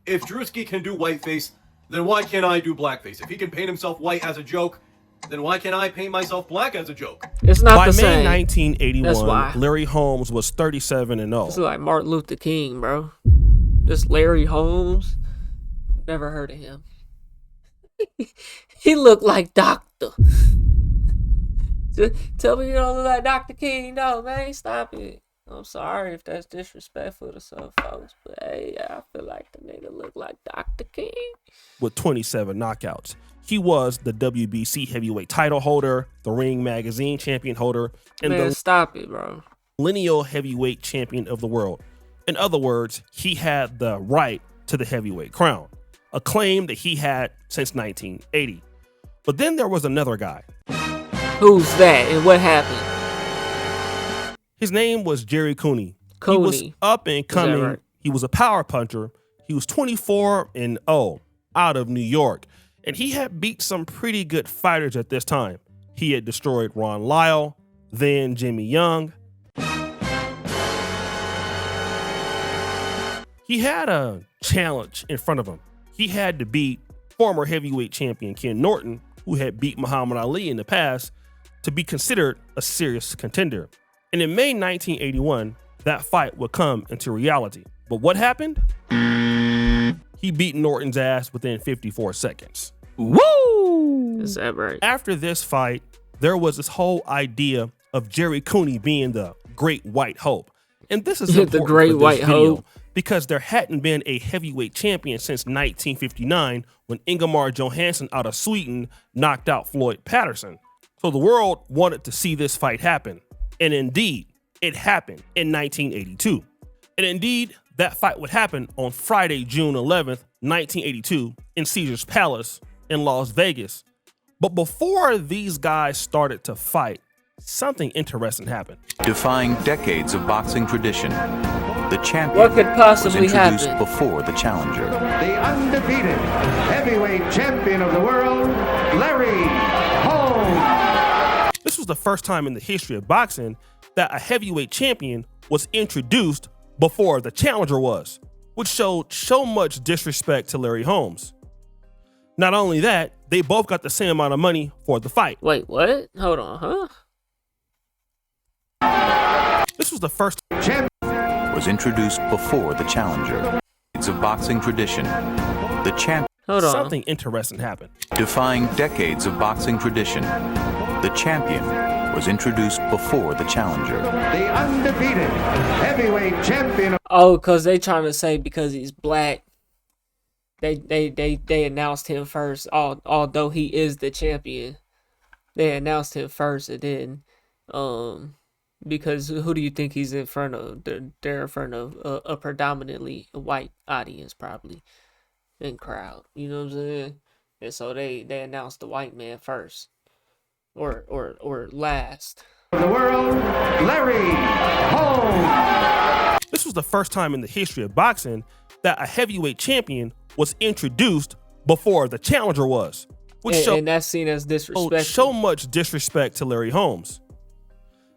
If Druski can do whiteface, then why can't I do blackface? If he can paint himself white as a joke, then why can't I paint myself black as a joke? It's not By the May same. 1981, That's why. Larry Holmes was 37-0. This is like Martin Luther King, bro. This Larry Holmes. Never heard of him. He looked like Doctor. Tell me you don't look like Dr. King. No, man, stop it. I'm sorry if that's disrespectful to some folks, but hey, I feel like the nigga look like Dr. King. With 27 knockouts. He was the WBC heavyweight title holder, the Ring Magazine champion holder, and Man, the stop it, bro. lineal heavyweight champion of the world. In other words, he had the right to the heavyweight crown, a claim that he had since 1980. But then there was another guy. Who's that and what happened? His name was Jerry Cooney. Cooney. He was up and coming. right? He was a power puncher. He was 24-0 out of New York. And he had beat some pretty good fighters at this time. He had destroyed Ron Lyle, then Jimmy Young. He had a challenge in front of him. He had to beat former heavyweight champion Ken Norton, who had beat Muhammad Ali in the past, to be considered a serious contender. And in May 1981, that fight would come into reality. But what happened? He beat Norton's ass within 54 seconds. Woo! Is that right? After this fight, there was this whole idea of Jerry Cooney being the Great White Hope. And this is The important Great for this White video Hope. because there hadn't been a heavyweight champion since 1959 when Ingemar Johansson out of Sweden knocked out Floyd Patterson. So the world wanted to see this fight happen. And indeed, it happened in 1982. And indeed, that fight would happen on Friday, June 11th, 1982 in Caesar's Palace in Las Vegas. But before these guys started to fight, something interesting happened. Defying decades of boxing tradition, the champion What could possibly was introduced happen? before the challenger. The undefeated heavyweight champion of the world, Larry Holmes. This was the first time in the history of boxing that a heavyweight champion was introduced before the challenger was, which showed so much disrespect to Larry Holmes. Not only that, they both got the same amount of money for the fight. Wait, what? Hold on, huh? This was the first Was introduced before the challenger. It's a boxing tradition. The champion Hold on. something interesting happened. defying decades of boxing tradition. The champion was introduced before the challenger. The undefeated heavyweight champion of Oh, cause they trying to say because he's black, they announced him first. Although he is the champion, they announced him first, and then because who do you think he's in front of? They're in front of a predominantly white audience, probably, and crowd. You know what I'm saying? And so they announced the white man first, or last. the world, Larry Holmes. This was the first time in the history of boxing that a heavyweight champion was introduced before the challenger was, which showed And that's seen as disrespectful. so much disrespect to Larry Holmes.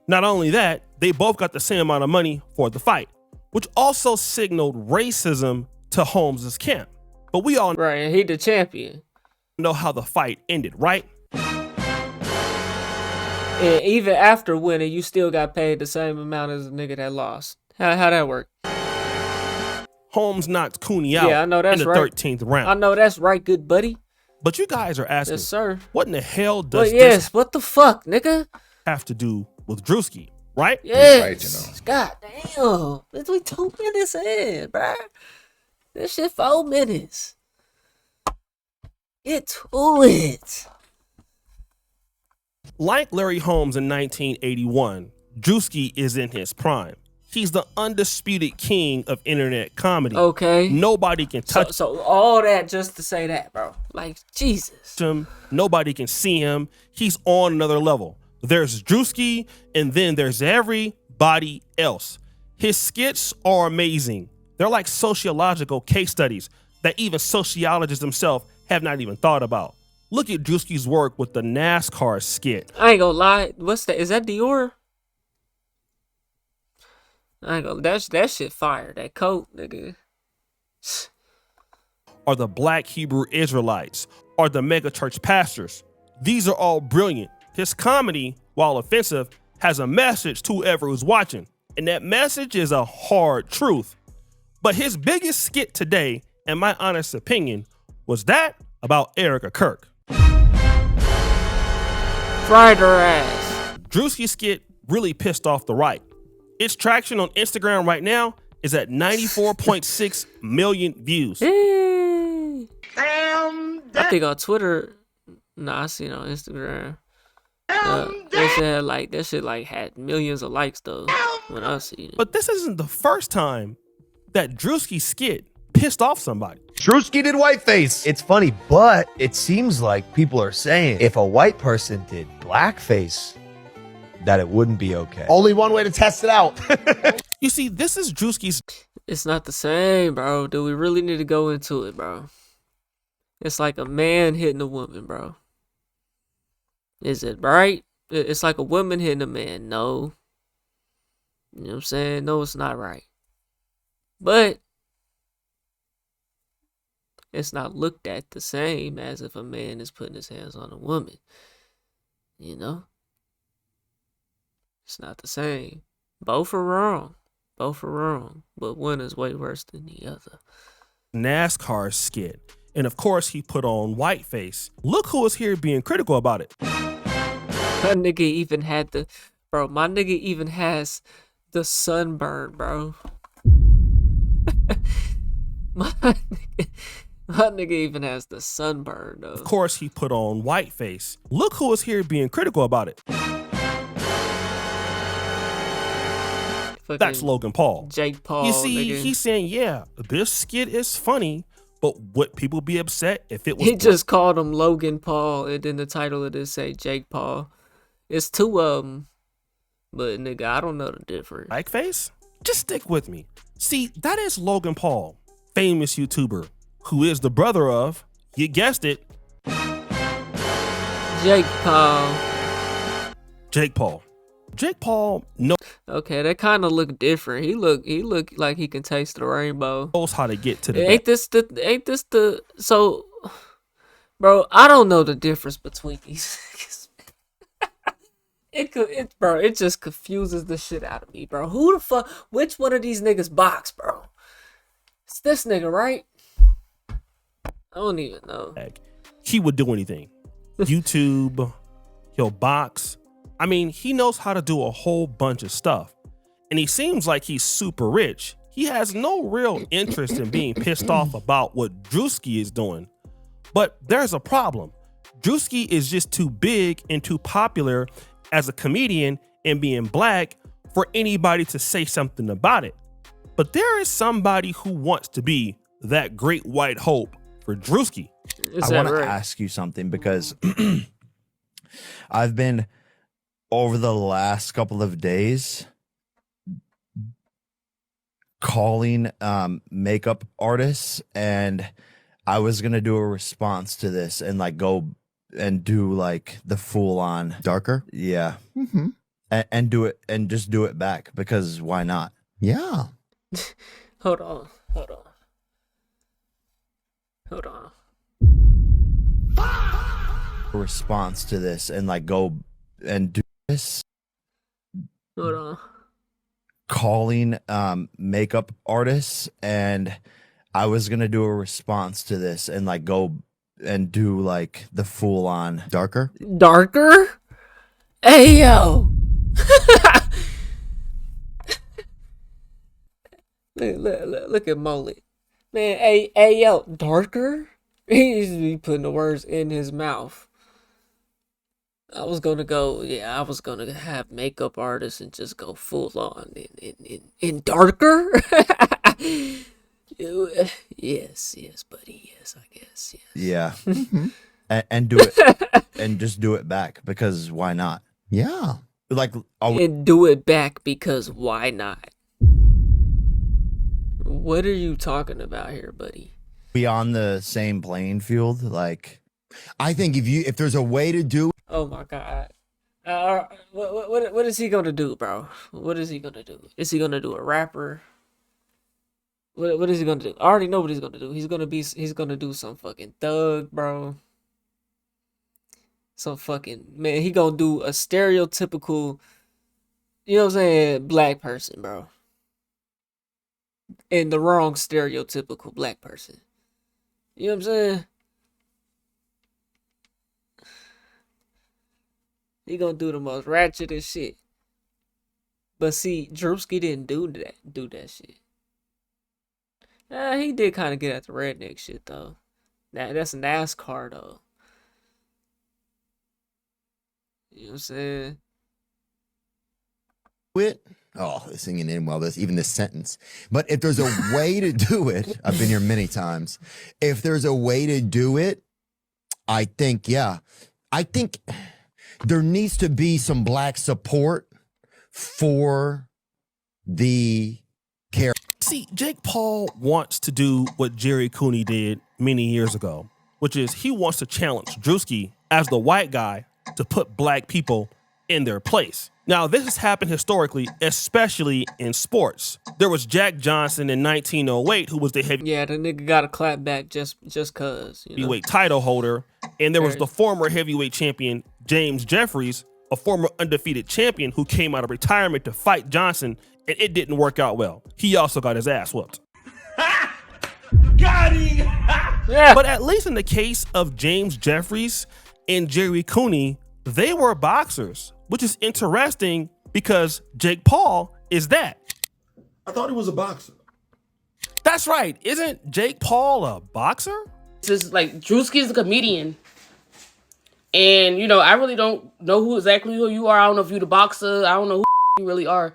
Not only that, they both got the same amount of money for the fight, which also signaled racism to Holmes's camp. But we all Right, and he the champion. know how the fight ended, right? And even after winning, you still got paid the same amount as the nigga that lost. How that work? Holmes knocked Cooney out Yeah, I know that's in the right. 13th round. I know that's right, good buddy. But you guys are asking, Yes, sir. what in the hell does But yes, this what the fuck, nigga? have to do with Druski, right? Yes. God damn. It's we 2 minutes in, bruh. This shit 4 minutes. Get to it. Like Larry Holmes in 1981, Druski is in his prime. He's the undisputed king of internet comedy. Okay. Nobody can touch So all that just to say that, bro. Like, Jesus. him. Nobody can see him. He's on another level. There's Druski, and then there's everybody else. His skits are amazing. They're like sociological case studies that even sociologists themselves have not even thought about. Look at Druski's work with the NASCAR skit. I ain't gonna lie. What's that? Is that Dior? I ain't gonna. That shit fire. That coat, nigga. or the Black Hebrew Israelites, or the mega church pastors. These are all brilliant. His comedy, while offensive, has a message to whoever who's watching, and that message is a hard truth. But his biggest skit today, in my honest opinion, was that about Erica Kirk. Fried her ass. Druski's skit really pissed off the right. Its traction on Instagram right now is at 94.6 million views. I think on Twitter, I seen it on Instagram. That shit had millions of likes though when I seen it. But this isn't the first time that Druski's skit pissed off somebody. Druski did whiteface. It's funny, but it seems like people are saying if a white person did blackface, that it wouldn't be okay. Only one way to test it out. You see, this is Druski's. It's not the same, bro. Do we really need to go into it, bro? It's like a man hitting a woman, bro. Is it right? It's like a woman hitting a man. No. You know what I'm saying? No, it's not right. But it's not looked at the same as if a man is putting his hands on a woman. You know? It's not the same. Both are wrong. Both are wrong. But one is way worse than the other. NASCAR skit. And of course, he put on whiteface. Look who is here being critical about it. My nigga even had the... Bro, my nigga even has the sunburn, bro. my nigga even has the sunburn, though. Of course, he put on whiteface. Look who is here being critical about it. That's Logan Paul. Jake Paul. You see, nigga. he's saying, yeah, this skit is funny, but would people be upset if it was... He just called him Logan Paul, and then the title of this say Jake Paul. It's two of them, but nigga, I don't know the difference. Blackface? Just stick with me. See, that is Logan Paul, famous YouTuber, who is the brother of, you guessed it, Jake Paul. Jake Paul. Jake Paul knows Okay, that kind of look different. He look like he can taste the rainbow. how to get to the Ain't this the so, bro? I don't know the difference between these. It just confuses the shit out of me, bro. Who the fuck? Which one of these niggas box, bro? It's this nigga, right? I don't even know. He would do anything. YouTube, he'll box. I mean, he knows how to do a whole bunch of stuff. And he seems like he's super rich. He has no real interest in being pissed off about what Druski is doing. But there's a problem. Druski is just too big and too popular as a comedian and being black for anybody to say something about it. But there is somebody who wants to be that great white hope for Druski. Is I want that to right? ask you something because I've been, over the last couple of days, calling makeup artists, and I was gonna do a response to this and like go and do like the full on Darker? yeah, Mm-hmm. and do it and just do it back because why not? Yeah. Hold on. A response to this and like go and do this. Hold on. Calling makeup artists, and I was gonna do a response to this and like go and do like the full on Darker? Darker? Hey yo. Look at Mullet. Man, hey yo, darker? He used to be putting the words in his mouth. I was gonna have makeup artists and just go full on in darker. Yes, buddy. Yes, I guess. Yes. yeah, Mm-hmm. and do it and just do it back because why not? Yeah. Like are And do it back because why not? What are you talking about here, buddy? we on the same playing field? Like I think if there's a way to do Oh my god. What is he gonna do, bro? What is he gonna do? Is he gonna do a rapper? What is he gonna do? I already know what he's gonna do. He's gonna do some fucking thug, bro. Some fucking man. He gonna do a stereotypical, you know what I'm saying, black person, bro. And the wrong stereotypical black person. You know what I'm saying? He gonna do the most ratchet shit. But see, Druski didn't do that shit. He did kind of get at the redneck shit though. That's NASCAR though. You know what I'm saying? it. Oh, singing in well, this even this sentence. But if there's a way to do it, I've been here many times. If there's a way to do it, I think there needs to be some black support for the character. See, Jake Paul wants to do what Jerry Cooney did many years ago, which is he wants to challenge Druski as the white guy to put black people in their place. Now, this has happened historically, especially in sports. There was Jack Johnson in 1908, who was the Yeah, the nigga got a clap back just cause. You know? heavyweight title holder, and there was the former heavyweight champion, James Jeffries, a former undefeated champion who came out of retirement to fight Johnson, and it didn't work out well. He also got his ass whooped. Got him! Yeah. But at least in the case of James Jeffries and Jerry Cooney, they were boxers, which is interesting because Jake Paul is that. I thought he was a boxer. That's right. Isn't Jake Paul a boxer? It's just like Druski's a comedian. And, you know, I really don't know who you are. I don't know if you're the boxer. I don't know who you really are.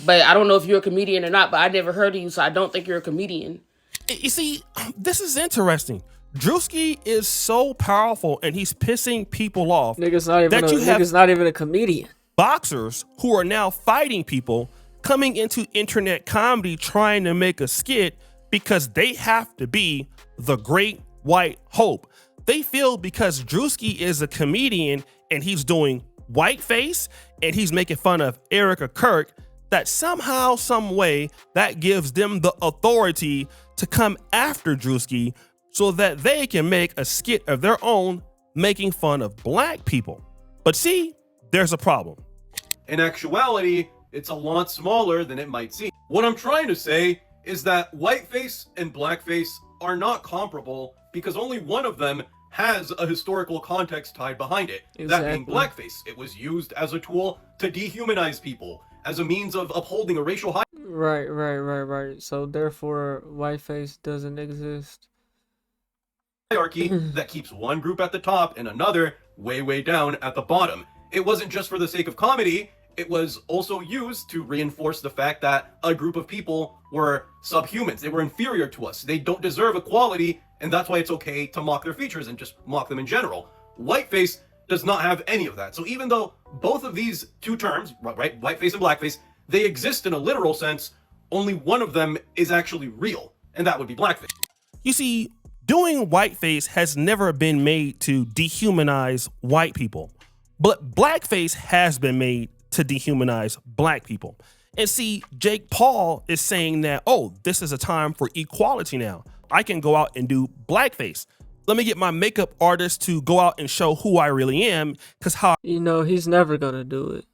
But I don't know if you're a comedian or not. But I never heard of you, so I don't think you're a comedian. You see, this is interesting. Druski is so powerful and he's pissing people off. Nigga's not even a comedian. Boxers who are now fighting people coming into internet comedy trying to make a skit because they have to be the great white hope. They feel because Druski is a comedian and he's doing whiteface and he's making fun of Erica Kirk, that somehow, some way, that gives them the authority to come after Druski so that they can make a skit of their own making fun of black people. But see, there's a problem. In actuality, it's a lot smaller than it might seem. What I'm trying to say is that whiteface and blackface are not comparable because only one of them has a historical context tied behind it. That being blackface. It was used as a tool to dehumanize people, as a means of upholding a racial Right. So therefore, whiteface doesn't exist. hierarchy that keeps one group at the top and another way down at the bottom. It wasn't just for the sake of comedy, it was also used to reinforce the fact that a group of people were subhumans. They were inferior to us. They don't deserve equality, and that's why it's okay to mock their features and just mock them in general. Whiteface does not have any of that. So even though both of these two terms, right, whiteface and blackface, they exist in a literal sense, only one of them is actually real, and that would be blackface. You see, doing whiteface has never been made to dehumanize white people, but blackface has been made to dehumanize black people. And see, Jake Paul is saying that, oh, this is a time for equality now. I can go out and do blackface. Let me get my makeup artist to go out and show who I really am, because how he's never gonna do it.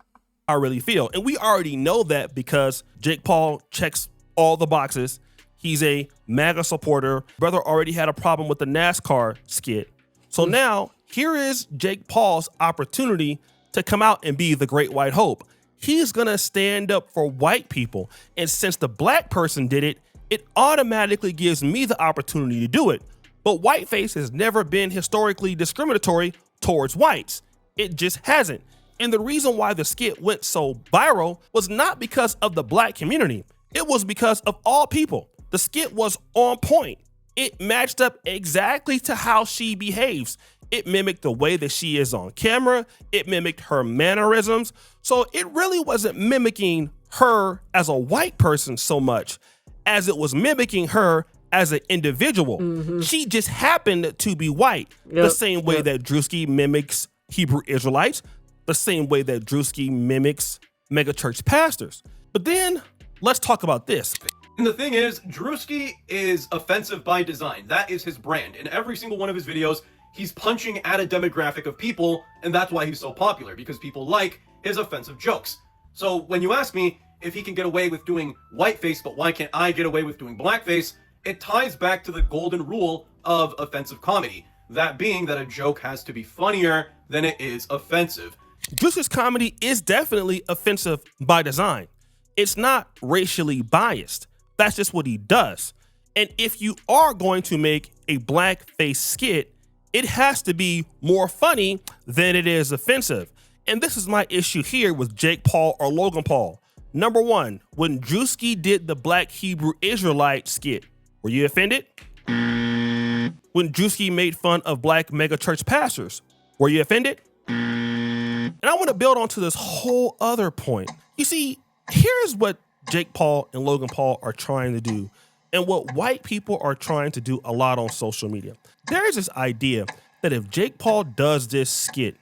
I really feel. And we already know that because Jake Paul checks all the boxes. He's a MAGA supporter. Brother already had a problem with the NASCAR skit. So now here is Jake Paul's opportunity to come out and be the great white hope. He's gonna stand up for white people. And since the black person did it, it automatically gives me the opportunity to do it. But whiteface has never been historically discriminatory towards whites. It just hasn't. And the reason why the skit went so viral was not because of the black community. It was because of all people. The skit was on point. It matched up exactly to how she behaves. It mimicked the way that she is on camera. It mimicked her mannerisms. So it really wasn't mimicking her as a white person so much as it was mimicking her as an individual. She just happened to be white. The same way that Druski mimics Hebrew Israelites, the same way that Druski mimics megachurch pastors. But then let's talk about this. And the thing is, Druski is offensive by design. That is his brand. In every single one of his videos, he's punching at a demographic of people, and that's why he's so popular, because people like his offensive jokes. So when you ask me if he can get away with doing whiteface, but why can't I get away with doing blackface, it ties back to the golden rule of offensive comedy. That being that a joke has to be funnier than it is offensive. Druski's comedy is definitely offensive by design. It's not racially biased. That's just what he does. And if you are going to make a blackface skit, it has to be more funny than it is offensive. And this is my issue here with Jake Paul or Logan Paul. Number one, when Druski did the Black Hebrew Israelite skit, were you offended? When Druski made fun of black megachurch pastors, were you offended? And I want to build onto this whole other point. You see, here's what Jake Paul and Logan Paul are trying to do, and what white people are trying to do a lot on social media. There's this idea that if Jake Paul does this skit,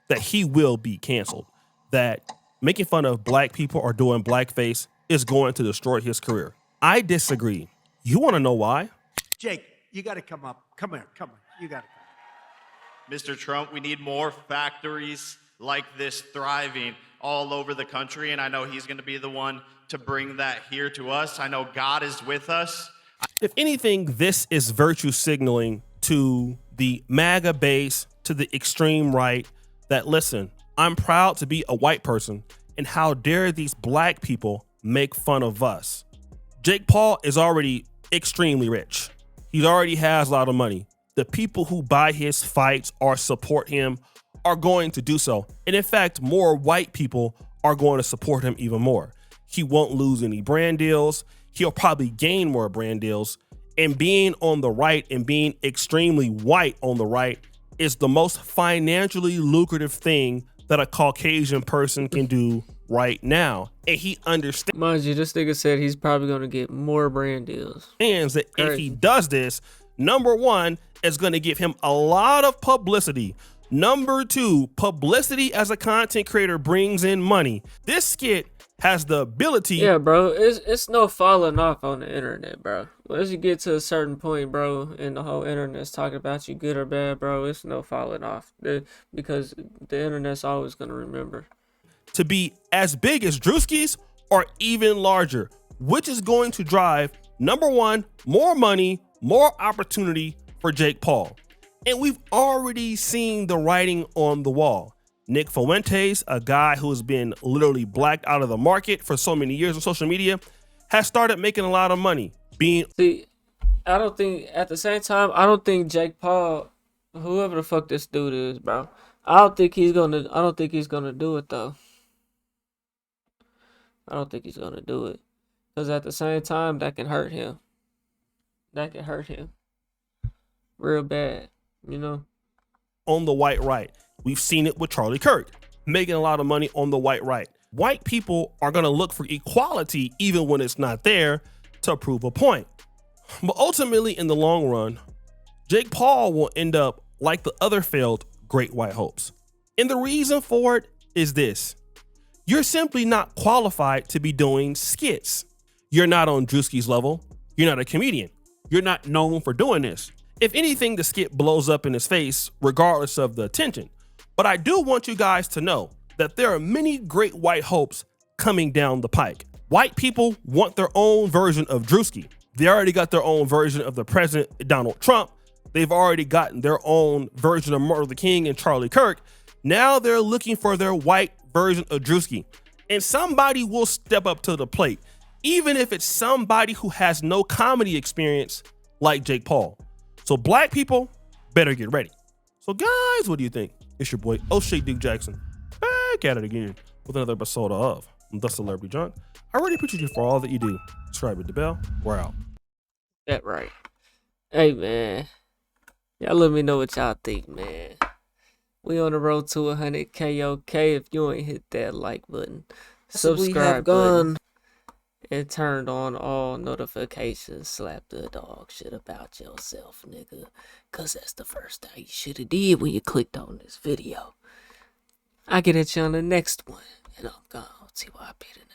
that he will be canceled, that making fun of black people or doing blackface is going to destroy his career. I disagree. You want to know why? Jake, you got to come up. Come here. You got to come. Mr. Trump, we need more factories like this thriving all over the country, and I know he's going to be the one to bring that here to us. I know God is with us. If anything, this is virtue signaling to the MAGA base, to the extreme right, that listen, I'm proud to be a white person, and how dare these black people make fun of us. Jake Paul is already extremely rich. He already has a lot of money. The people who buy his fights or support him are going to do so. And in fact, more white people are going to support him even more. He won't lose any brand deals. He'll probably gain more brand deals. And being on the right and being extremely white on the right is the most financially lucrative thing that a Caucasian person can do right now. And he understands. Mind you, this nigga said he's probably going to get more brand deals. And that if he does this, number one, is going to give him a lot of publicity. Number two, publicity as a content creator brings in money. This skit has the ability. Yeah, bro, it's no falling off on the internet, bro. Once you get to a certain point, bro, and the whole internet's talking about you good or bad, bro, it's no falling off. Because the internet's always going to remember. To be as big as Druski's or even larger, which is going to drive, number one, more money, more opportunity for Jake Paul. And we've already seen the writing on the wall. Nick Fuentes, a guy who has been literally blacked out of the market for so many years on social media, has started making a lot of money. See, I don't think, at the same time, I don't think Jake Paul, whoever the fuck this dude is, bro, I don't think he's gonna do it though. I don't think he's gonna do it. Because at the same time, that can hurt him. Real bad, you know? On the white right. We've seen it with Charlie Kirk, making a lot of money on the white right. White people are going to look for equality even when it's not there to prove a point. But ultimately, in the long run, Jake Paul will end up like the other failed great white hopes. And the reason for it is this. You're simply not qualified to be doing skits. You're not on Druski's level. You're not a comedian. You're not known for doing this. If anything, the skit blows up in his face regardless of the attention. But I do want you guys to know that there are many great white hopes coming down the pike. White people want their own version of Druski. They already got their own version of the president, Donald Trump. They've already gotten their own version of Martin Luther King and Charlie Kirk. Now they're looking for their white version of Druski. And somebody will step up to the plate, even if it's somebody who has no comedy experience like Jake Paul. So black people better get ready. So guys, what do you think? It's your boy O'Shea Duke Jackson back at it again with another episode of The Celebrity Junk. I really appreciate you for all that you do. Subscribe, hit the bell. We're out. That right. Hey man, y'all let me know what y'all think, man. We on the road to 100K. Okay, if you ain't hit that like button, subscribe button, and turned on all notifications. Slap the dog shit about yourself, nigga. Cause that's the first thing you should have did when you clicked on this video. I get at you on the next one, and I'm gone. See what I be tonight.